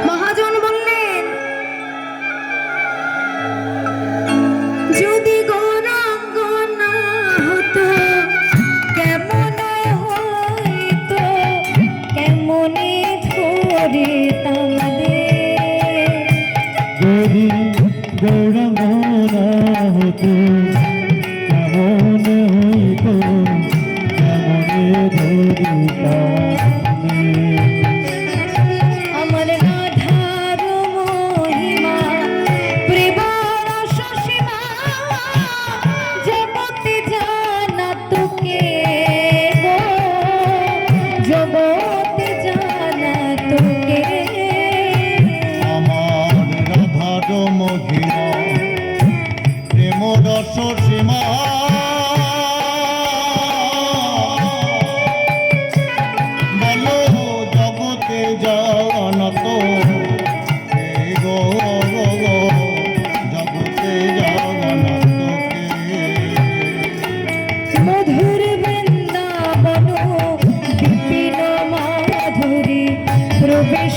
মহাজন বললেন, যদি গৌরাঙ্গ না হতো কেমন হইতো, কেমনে ধরিতাম রে। যদি গৌরাঙ্গ না হতো কেমন হইতো, কেমনে ধরিতাম রে। আমার রাধার মহিমা প্রেম রসসীমা, জগতে জানা তোকে গো, জগতে জানা তোকে। আমার রাধার মহিমা প্রেম রস সীমা, বলো জগতে জানত গো, জগতে জানত মধুর বৃন্দাবন বিপিন মাধুরী প্রবেশ